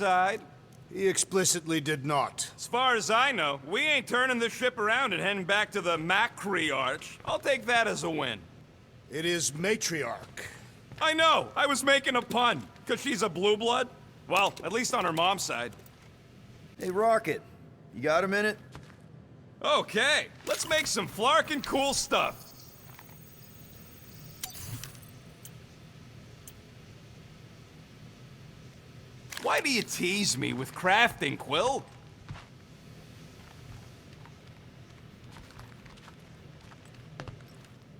side? He explicitly did not. As far as I know, we ain't turning this ship around and heading back to the Macri Arch. I'll take that as a win. It is matriarch. I know! I was making a pun. Cause she's a blue blood? Well, at least on her mom's side. Hey, Rocket. You got a minute? Okay, let's make some flarkin' cool stuff. Why do you tease me with crafting, Quill?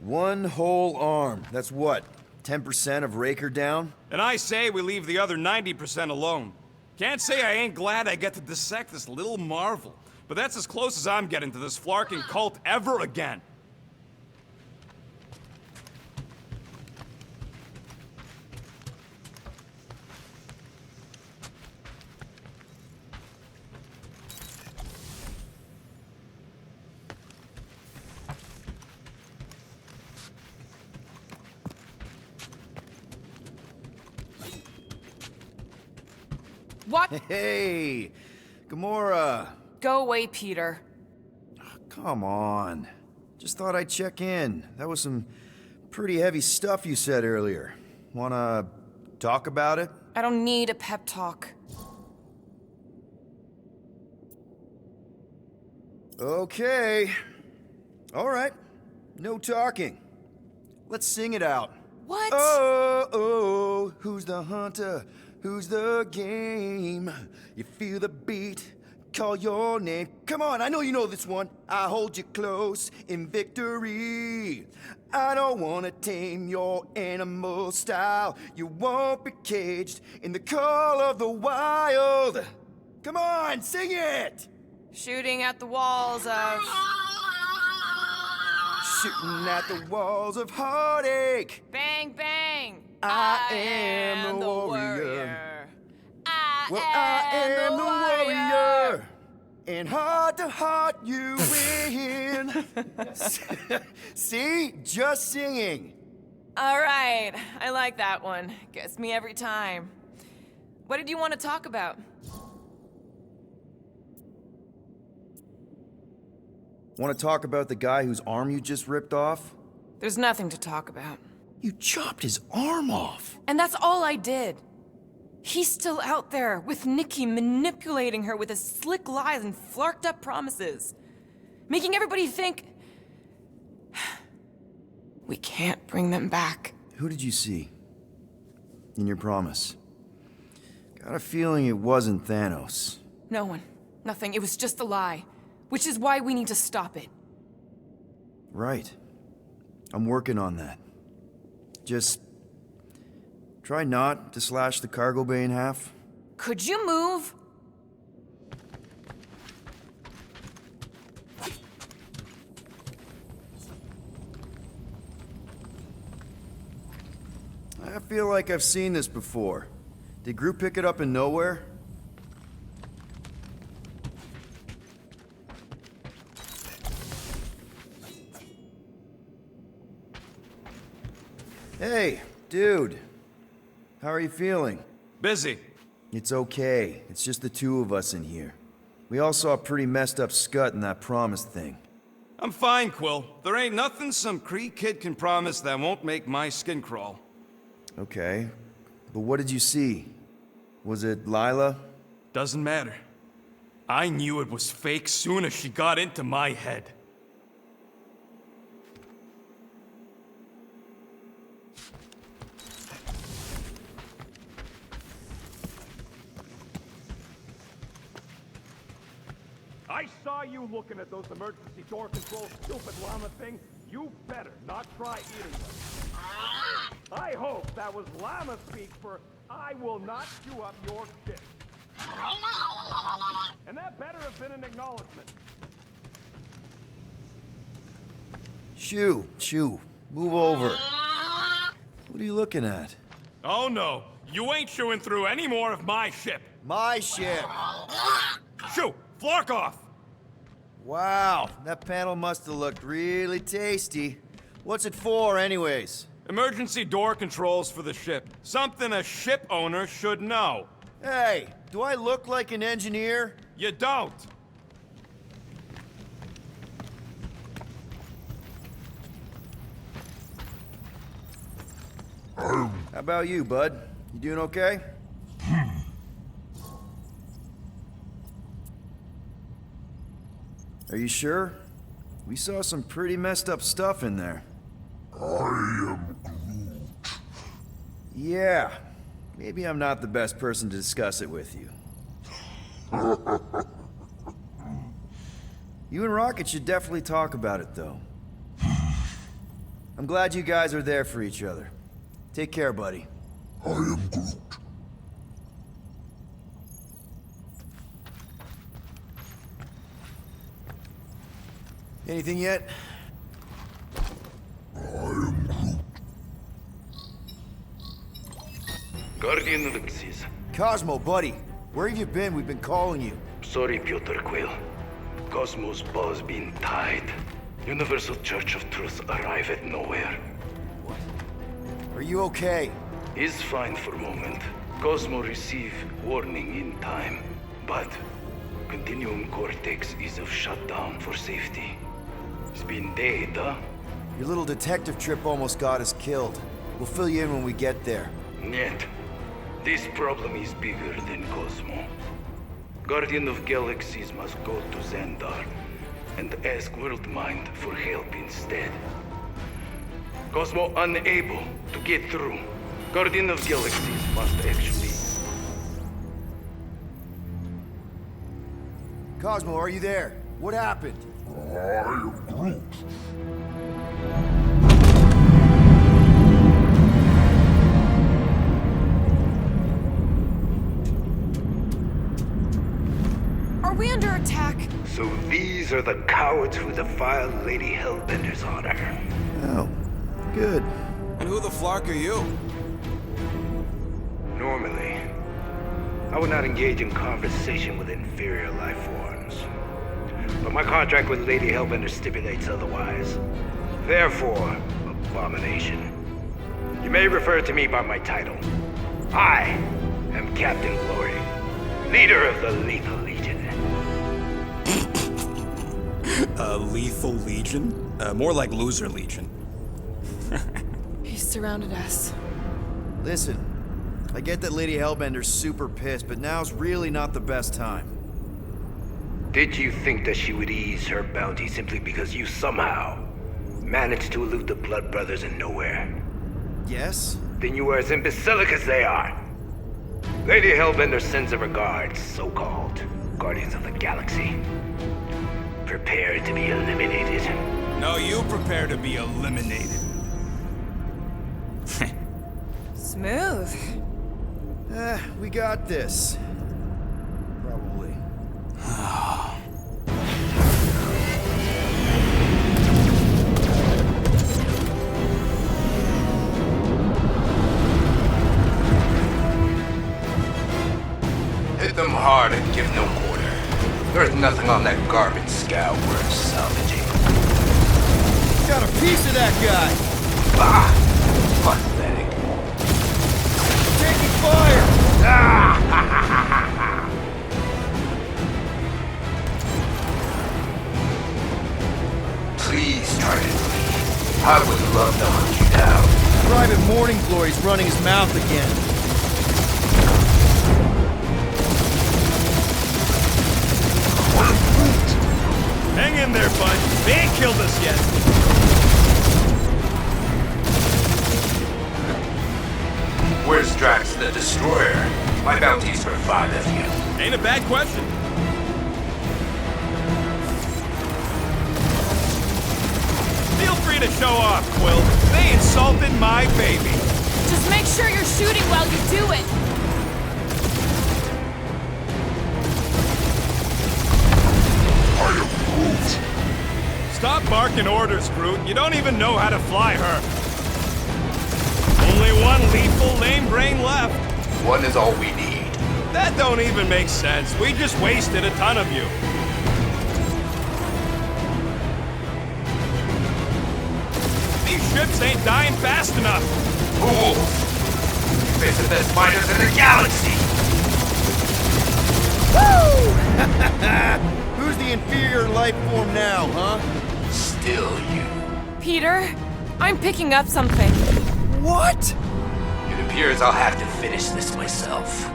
One whole arm. That's what? 10% of Raker down? And I say we leave the other 90% alone. Can't say I ain't glad I get to dissect this little marvel, but that's as close as I'm getting to this flarkin' cult ever again. What? Hey, Gamora. Go away, Peter. Come on. Just thought I'd check in. That was some pretty heavy stuff you said earlier. Wanna talk about it? I don't need a pep talk. Okay. All right. No talking. Let's sing it out. What? Oh, oh, who's the hunter? Who's the game? You feel the beat, call your name. Come on, I know you know this one. I hold you close in victory. I don't wanna tame your animal style. You won't be caged in the call of the wild. Come on, sing it! Shooting at the walls of... Shooting at the walls of heartache. Bang, bang! I am the warrior. I am the warrior. warrior. And heart to heart you win. See? Just singing. All right, I like that one. Gets me every time. What did you want to talk about? Want to talk about the guy whose arm you just ripped off? There's nothing to talk about. You chopped his arm off. And that's all I did. He's still out there, with Nikki manipulating her with his slick lies and flarked up promises. Making everybody think... we can't bring them back. Who did you see? In your promise? Got a feeling it wasn't Thanos. No one. Nothing. It was just a lie. Which is why we need to stop it. Right. I'm working on that. Just... try not to slash the cargo bay in half. Could you move? I feel like I've seen this before. Did Groot pick it up in nowhere? Hey, dude. How are you feeling? Busy. It's okay. It's just the two of us in here. We all saw a pretty messed up scut in that promise thing. I'm fine, Quill. There ain't nothing some Kree kid can promise that won't make my skin crawl. Okay. But what did you see? Was it Lila? Doesn't matter. I knew it was fake soon as she got into my head. I saw you looking at those emergency door control stupid llama thing. You better not try eating them. I hope that was llama speak for I will not chew up your shit. And that better have been an acknowledgement. Shoo, move over. What are you looking at? Oh no, you ain't chewing through any more of my ship. My ship. Shoo, flark off. Wow, that panel must have looked really tasty. What's it for, anyways? Emergency door controls for the ship. Something a ship owner should know. Hey, Do I look like an engineer? You don't! How about you, bud? You doing okay? Are you sure? We saw some pretty messed up stuff in there. I am Groot. Yeah. Maybe I'm not the best person to discuss it with you. You and Rocket should definitely talk about it, though. I'm glad you guys are there for each other. Take care, buddy. I am Groot. Anything yet? I am Groot. Guardian of the Galaxies. Cosmo, buddy. Where have you been? We've been calling you. Sorry, Piotr Quill. Cosmos ball's been tied. Universal Church of Truth arrive at nowhere. Are you okay? Is fine for moment. Cosmo receive warning in time. But Continuum Cortex is of shutdown for safety. It's been dead, huh? Your little detective trip almost got us killed. We'll fill you in when we get there. Нет. This problem is bigger than Cosmo. Guardian of Galaxies must go to Xandar and ask Worldmind for help instead. Cosmo unable to get through. Guardian of Galaxies must actually... Cosmo, are you there? What happened? I am Groot. Are we under attack? So these are the cowards who defiled Lady Hellbender's honor. Oh, good. And who the flark are you? Normally, I would not engage in conversation with inferior life forms. But my contract with Lady Hellbender stipulates otherwise. Therefore, abomination. You may refer to me by my title. I am Captain Glory, leader of the Lethal Legion. Lethal Legion? More like Loser Legion. He's surrounded us. Listen, I get that Lady Hellbender's super pissed, but now's really not the best time. Did you think that she would ease her bounty simply because you somehow managed to elude the Blood Brothers in nowhere? Yes? Then you were as imbecilic as they are. Lady Hellbender sends her regards, so-called Guardians of the Galaxy. Prepare to be eliminated. No, you prepare to be eliminated. Smooth. We got this. Probably. Hit them hard and give no quarter. There's nothing on that garbage scow worth salvaging. Got a piece of that guy! Ah! Pathetic. Taking fire! Please try to leave. I would love to hunt you down. Private Morning Glory's running his mouth again. Hang in there, bud. They ain't killed us yet. Where's Drax the Destroyer? My bounty's for 5 of you. Ain't a bad question. Feel free to show off, Quill. They insulted my baby. Just make sure you're shooting while you do it. I am Groot. Stop barking orders, Groot. You don't even know how to fly her. Only one lethal lame brain left. One is all we need. That don't even make sense. We just wasted a ton of you. These ships ain't dying fast enough. Fools! Face the best fighters in the galaxy! Who's the inferior life form now, huh? Still you. Peter, I'm picking up something. What? It appears I'll have to finish this myself.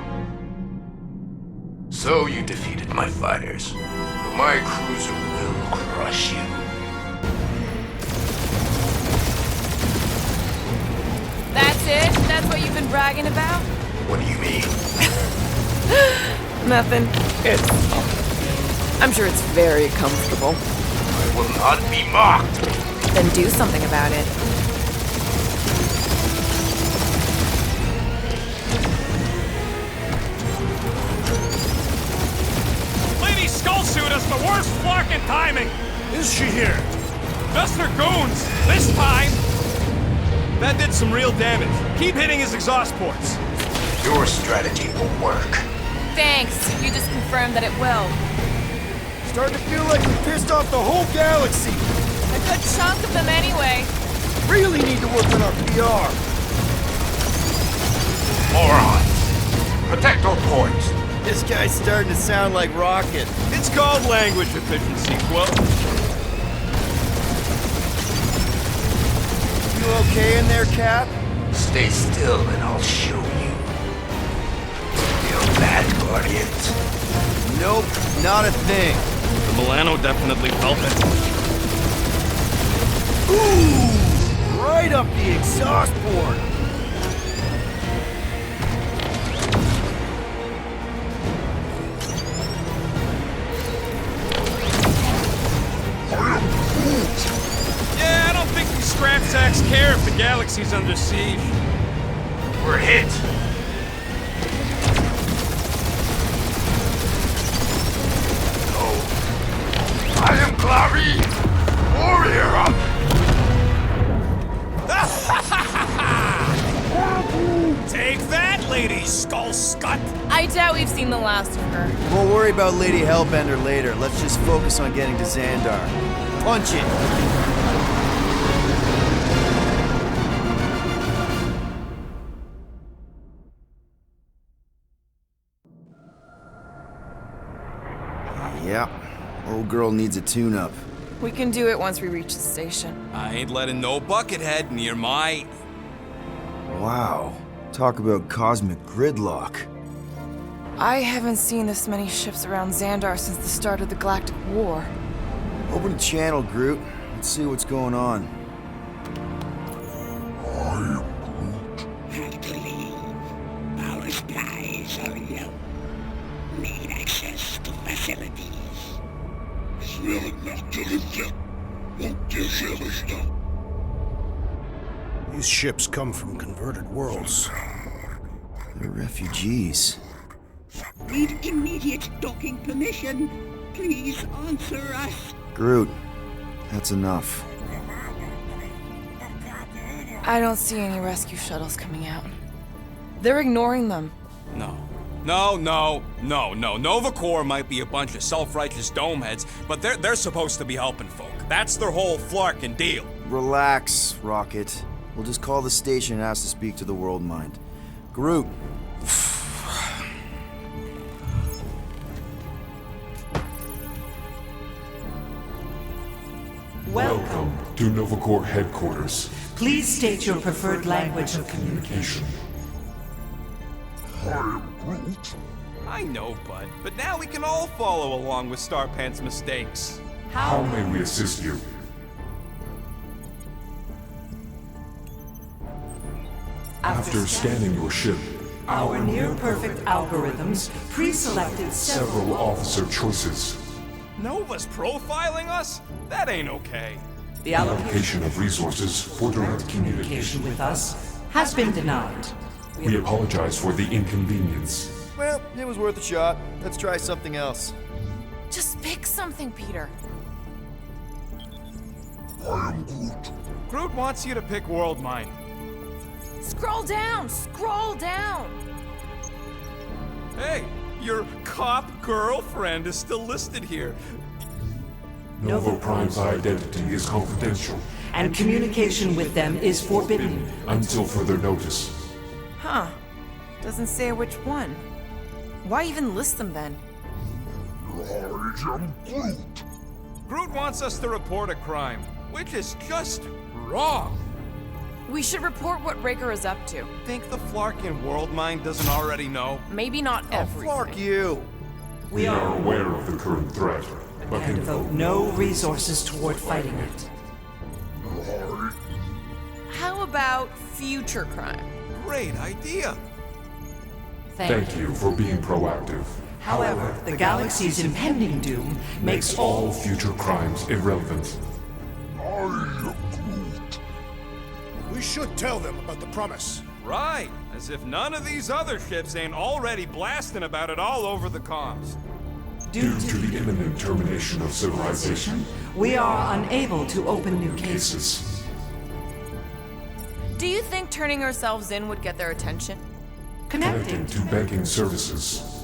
So you defeated my fighters, but my cruiser will crush you. That's it? That's what you've been bragging about? What do you mean? Nothing. I'm sure it's very comfortable. I will not be mocked. Then do something about it. Lady Skullsuit has the worst fucking timing! Is she here? Just her goons! This time! That did some real damage. Keep hitting his exhaust ports. Your strategy will work. Thanks. You just confirmed that it will. Starting to feel like we pissed off the whole galaxy. A good chunk of them anyway. Really need to work on our PR. Morons! Protect our ports. This guy's starting to sound like Rocket. It's called language efficiency, quote. You okay in there, Cap? Stay still and I'll show you. Feel that, Guardians? Nope, not a thing. The Milano definitely felt it. Ooh! Right up the exhaust port. Yeah, I don't think these scrap sacks care if the galaxy's under siege. We're hit. No. I am Clary. Warrior up. Take that, Lady Skullscut! I doubt we've seen the last of her. We'll worry about Lady Hellbender later. Let's just focus on getting to Xandar. Punch it! Yeah, old girl needs a tune-up. We can do it once we reach the station. I ain't letting no buckethead near my... Wow, talk about cosmic gridlock. I haven't seen this many ships around Xandar since the start of the Galactic War. Open the channel, Groot. Let's see what's going on. Actually, our spies are low. Need access to facilities. These ships come from converted worlds. They're refugees. Need immediate docking permission. Please answer us. Groot, that's enough. I don't see any rescue shuttles coming out. They're ignoring them. No. Nova Corps might be a bunch of self-righteous domeheads, but they're supposed to be helping folk. That's their whole flarkin' deal. Relax, Rocket. We'll just call the station and ask to speak to the World Mind. Groot. Welcome to Nova Corps headquarters. Please state your preferred language of communication. I am Groot. I know, bud, but now we can all follow along with Starpant's mistakes. How may we assist you? After scanning your ship, Our near-perfect algorithms pre-selected several officer choices. Nova's profiling us? That ain't okay. The allocation Allocation of resources for direct communication communication. with us has been denied. We apologize for the inconvenience. Well, it was worth a shot. Let's try something else. Just pick something, Peter. I am Groot. Groot wants you to pick World Mind. Scroll down! Scroll down! Hey, your cop girlfriend is still listed here. Nova Prime's identity is confidential And communication with them is forbidden. until further notice. Huh. Doesn't say which one. Why even list them then? Groot wants us to report a crime, which is just wrong. We should report what Raker is up to. Think the Flarkin world mind doesn't already know? Maybe not everything. Flark you! We are aware of the current threat, but And can devote no resources toward fighting it. How about future crime? Great idea. thank you for being proactive. However, the galaxy's impending doom makes All future crimes irrelevant. We should tell them about the promise. Right, as if none of these other ships ain't already blasting about it all over the comms. Due to the imminent termination of civilization, we are unable to open new cases. cases. Do you think turning ourselves in would get their attention? Connecting to banking services.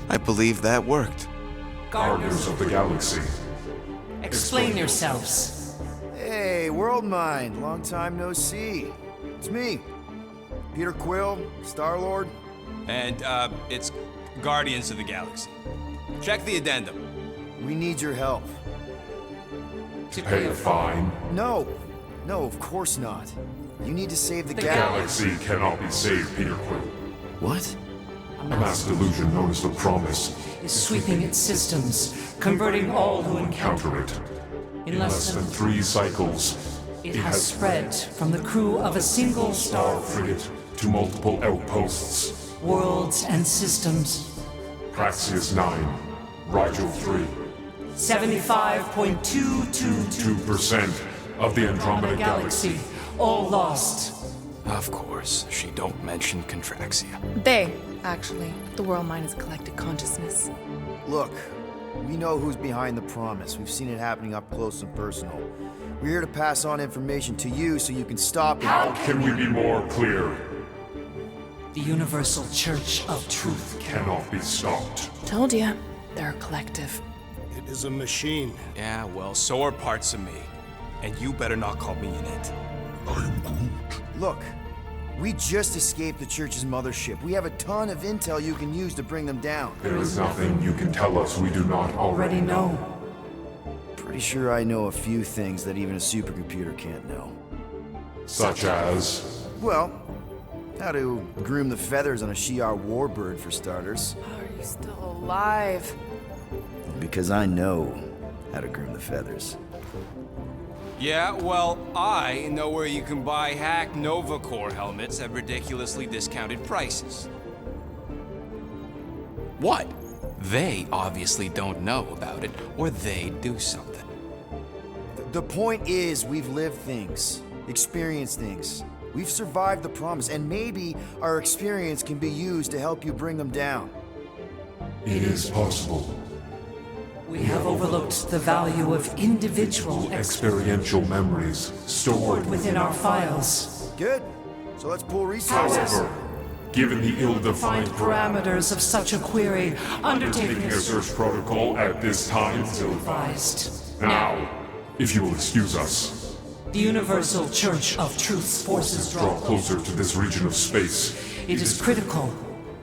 I believe that worked. Guardians of the Galaxy. Explain yourselves. Hey, World Mind, long time no see. It's me, Peter Quill, Star-Lord. And, it's Guardians of the Galaxy. Check the addendum. We need your help. To pay a fine. No, of course not. You need to save the Galaxy cannot be saved, Peter Quill. What? A mass delusion known as the Promise Is sweeping its systems, converting all who encounter counter it. In less than 3 cycles, it has spread from the crew of a single star frigate to multiple outposts. worlds and systems. Praxius 9, Rigel 3. 75.222 2% of the Andromeda Galaxy. all lost. Of course, she don't mention Contraxia. They, actually. The world mind is collective consciousness. Look, we know who's behind the promise. We've seen it happening up close and personal. We're here to pass on information to you so you can stop it. How can we be more clear? The Universal Church of Truth. Cannot be stopped. Told ya. They're a collective. It is a machine. Yeah, well, so are parts of me. And you better not call me in it. Look, we just escaped the Church's mothership. We have a ton of intel you can use to bring them down. There is nothing you can tell us we do not Already know. Pretty sure I know a few things that even a supercomputer can't know. Such as... Well, how to groom the feathers on a Shi'ar warbird, for starters. Are you still alive? Because I know how to groom the feathers. Yeah, well, I know where you can buy hack Nova Corps helmets at ridiculously discounted prices. What? They obviously don't know about it, or they'd do something. The point is, we've lived things, experienced things. We've survived the promise, and maybe our experience can be used to help you bring them down. It is possible. We have overlooked the value of individual Experiential memories stored within our files. Good. So let's pool resources. However, given the ill-defined Parameters of such a query, undertaking undertaking a a search protocol at this time till advised. now, if you will excuse us, The Universal Church of Truth's forces draw closer to this region of space. It is critical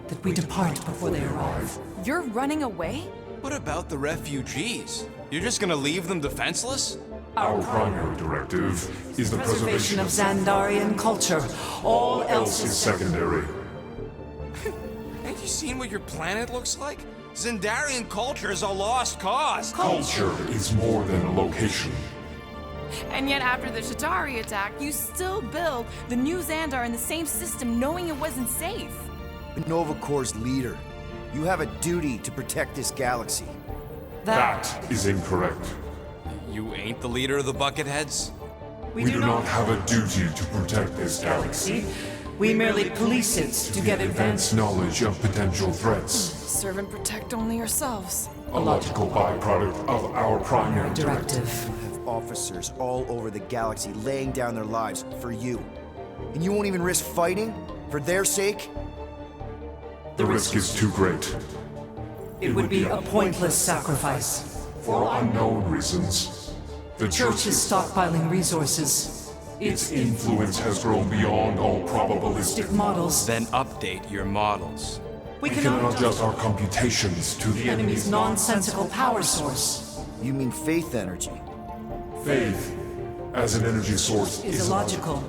that we depart before they arrive. You're running away? What about the refugees? You're just gonna leave them defenseless? Our primary directive is the Preservation of Xandarian culture. All else is is secondary. Ain't you seen what your planet looks like? Xandarian culture is a lost cause. Culture is more than a location. And yet after the Shatari attack, you still build the new Xandar in the same system knowing it wasn't safe. Nova Corps' leader. You have a duty to protect this galaxy. That is incorrect. You ain't the leader of the Bucketheads? We do not have a duty to protect this galaxy. We merely police it to get Advanced knowledge of potential threats. Serve and protect only yourselves. A logical byproduct of our primary directive. Have officers all over the galaxy laying down their lives for you. And you won't even risk fighting? For their sake? The risk is too great. It would be a pointless sacrifice. For unknown reasons, the Church is stockpiling resources. Its influence has grown beyond all probabilistic Models. Then update your models. We We cannot cannot adjust our computations to the enemy's nonsensical power source. You mean faith energy? Faith, as an energy source, Is illogical.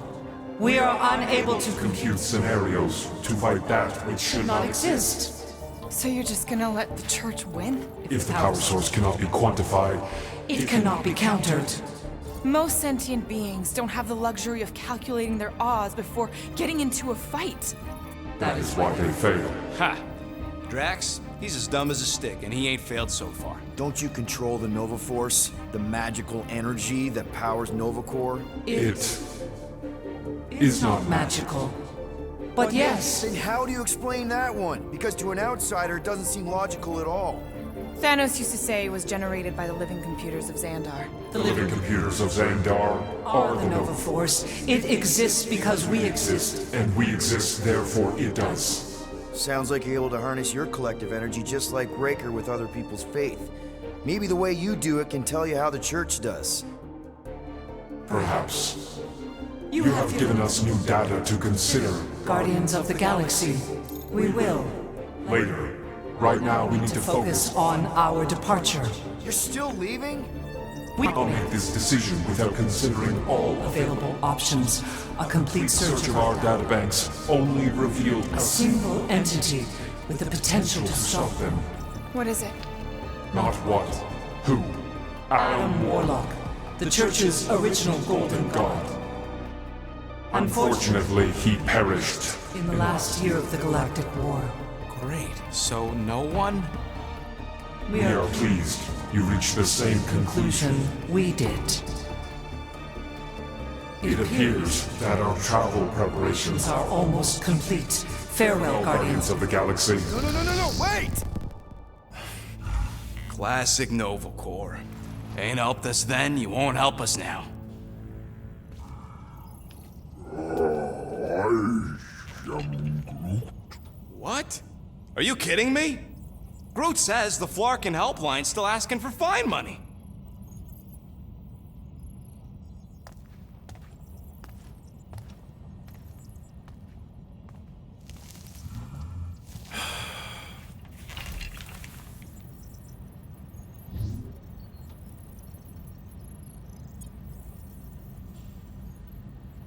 We are unable to compute scenarios to fight that which should not not exist. So you're just gonna let the church win? If the power source cannot be quantified, It cannot be countered. Most sentient beings don't have the luxury of calculating their odds before getting into a fight. that is why they fail. Ha! Drax, he's as dumb as a stick, and he ain't failed so far. Don't you control the Nova Force? The magical energy that powers Nova Corps? It is not magical. But yes, Then how do you explain that one? Because to an outsider, it doesn't seem logical at all. Thanos used to say it was generated by the living computers of Xandar. the living computers of Xandar are the Nova Force. It exists because we exist. and we exist, therefore it does. Sounds like you're able to harness your collective energy just like Raker with other people's faith. Maybe the way you do it can tell you how the church does. Perhaps. You have given us new data to consider. Guardians of the Galaxy. We will. Later. Right now, we need to Focus on our departure. You're still leaving? We I'll make this decision without considering all available options. A complete search of our databanks only revealed a single entity with the potential to stop them. What is it? Not what, who. Adam Warlock, the Church's original Golden God. Unfortunately, he perished. In the last year of the Galactic War. Great. So no one? We We are are pleased you reached the same conclusion. we did. It appears that our travel preparations Are almost complete. Farewell, Guardians Guardians. of the Galaxy. No, wait! Classic Nova Corps. Ain't helped us then, you won't help us now. What? Are you kidding me? Groot says the Flarkin helpline's still asking for fine money.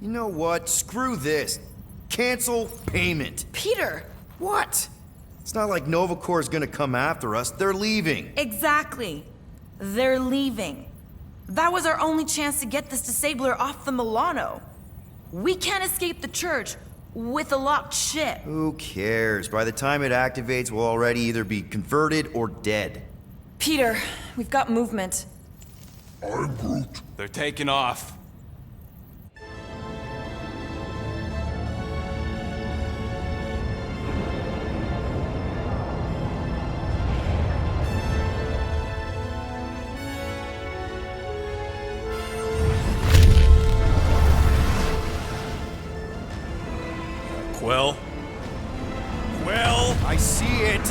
You know what? Screw this. Cancel payment. Peter! What? It's not like Nova Corps is gonna come after us. They're leaving. Exactly. They're leaving. That was our only chance to get this disabler off the Milano. We can't escape the church with a locked ship. Who cares? By the time it activates, we'll already either be converted or dead. Peter, we've got movement. They're taking off. Quill? Quill? I see it.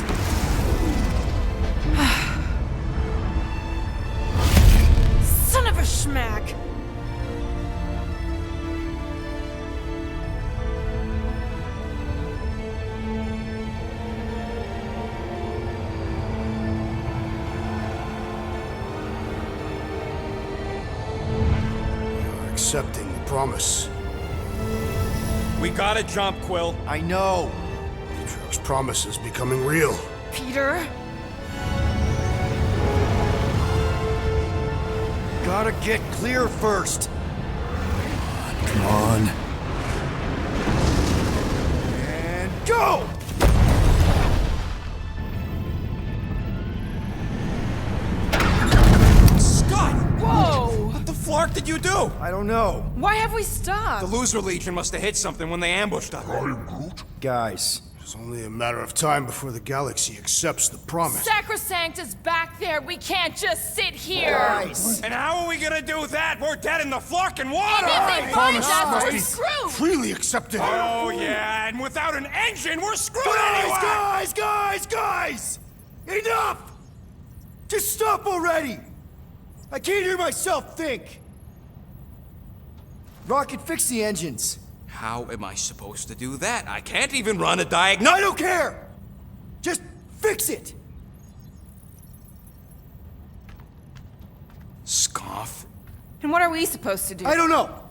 Son of a schmack! You're accepting the promise. We gotta jump, Quill. I know. Atrio's promise is becoming real. Peter? Gotta get clear first. Come on. And go! Scott! Whoa! What the flark did you do? I don't know. Why have we stopped? The Loser Legion must have hit something when they ambushed us. Guys, It's only a matter of time before the galaxy accepts the promise. Sacrosanct is back there. We can't just sit here. guys. And how are we gonna do that? We're dead in the flarkin' water! If they find Promise us, must we're be screwed. freely accepted. Oh yeah, and without an engine, we're screwed anyway! Guys! Enough! Just stop already! I can't hear myself think. Rocket, fix the engines. How am I supposed to do that? I can't even run a diagnosis. I don't care! Just fix it! Scoff? And what are we supposed to do? I don't know,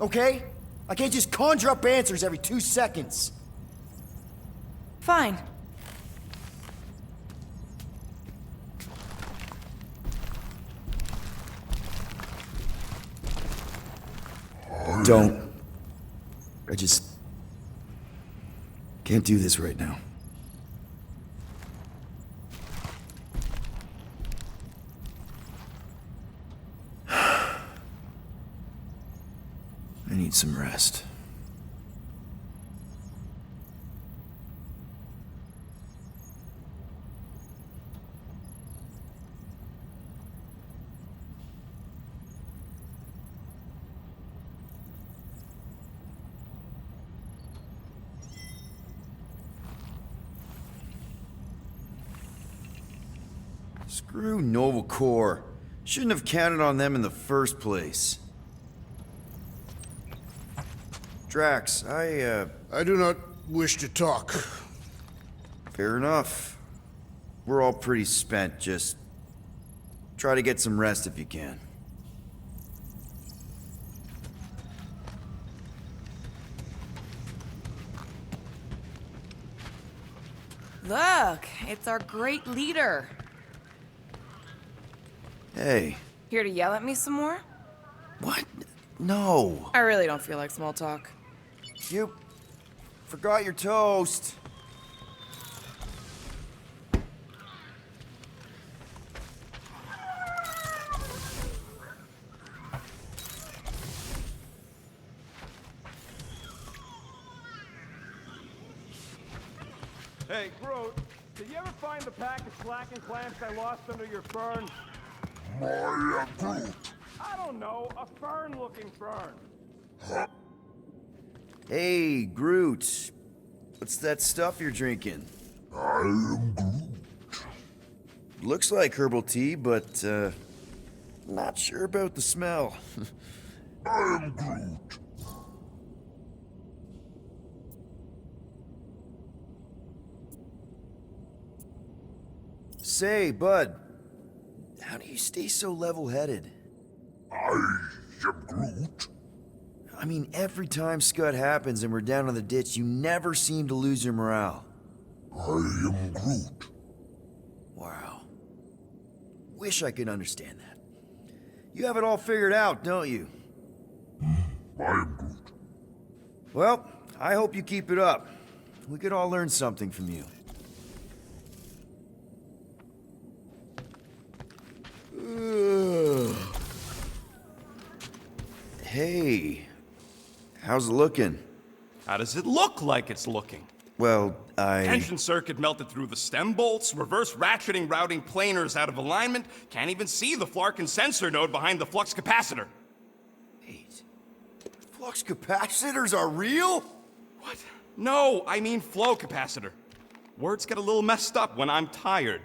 okay? I can't just conjure up answers every 2 seconds. Fine. Don't. I just can't do this right now. I need some rest. Screw Nova Corps. Shouldn't have counted on them in the first place. Drax, I do not wish to talk. Fair enough. We're all pretty spent, just try to get some rest if you can. Look, it's our great leader. Hey. Here to yell at me some more? What? No. I really don't feel like small talk. You forgot your toast. Hey, Groot, did you ever find the pack of slacking clamps I lost under your fern? My Groot. I don't know, a fern-looking fern. Hey, Groot. What's that stuff you're drinking? I am Groot. Looks like herbal tea, but, not sure about the smell. I am Groot. Say, bud, how do you stay so level-headed? I am Groot. I mean, every time Scud happens and we're down in the ditch, you never seem to lose your morale. I am Groot. Wow. Wish I could understand that. You have it all figured out, don't you? I am Groot. Well, I hope you keep it up. We could all learn something from you. Ugh. Hey, how's it looking? How does it look like it's looking? Well, Tension circuit melted through the stem bolts, reverse ratcheting routing planers out of alignment, can't even see the Flarkin sensor node behind the flux capacitor. Wait. Flux capacitors are real? What? No, I mean flow capacitor. Words get a little messed up when I'm tired.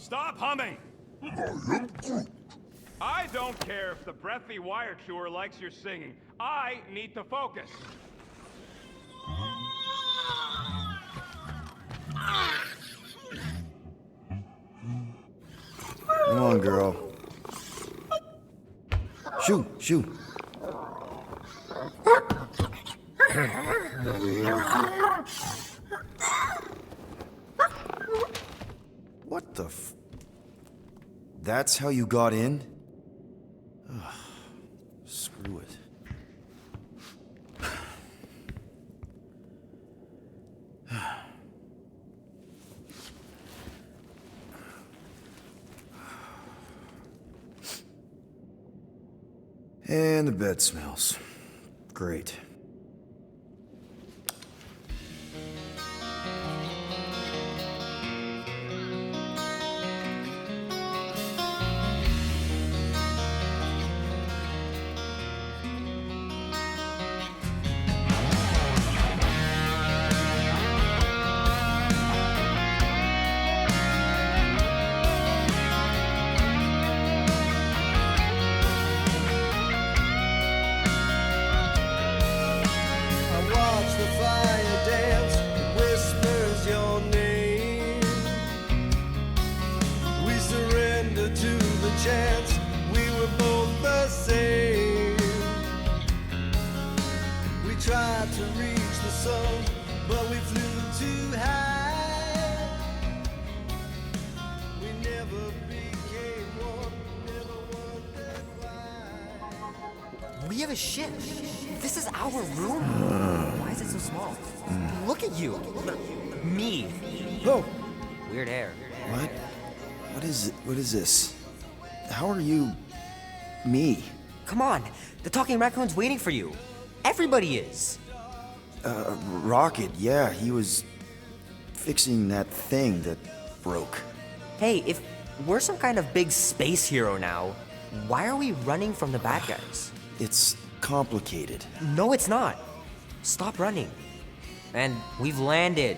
Stop humming! I don't care if the breathy wire chewer likes your singing. I need to focus. Come on, girl. Shoo, shoo. What the f... That's how you got in? Ugh, screw it. And the bed smells. Great. but we flew too high. We never became one, never wondered why. We have a ship. This is our room. Why is it so small? Look at you. Me. Oh, Weird hair. what? What is this? How are you... me? Come on. The talking raccoon's waiting for you. Everybody is. Rocket, yeah, he was fixing that thing that broke. Hey, if we're some kind of big space hero now, why are we running from the bad guys? It's complicated. No, it's not. Stop running. And we've landed.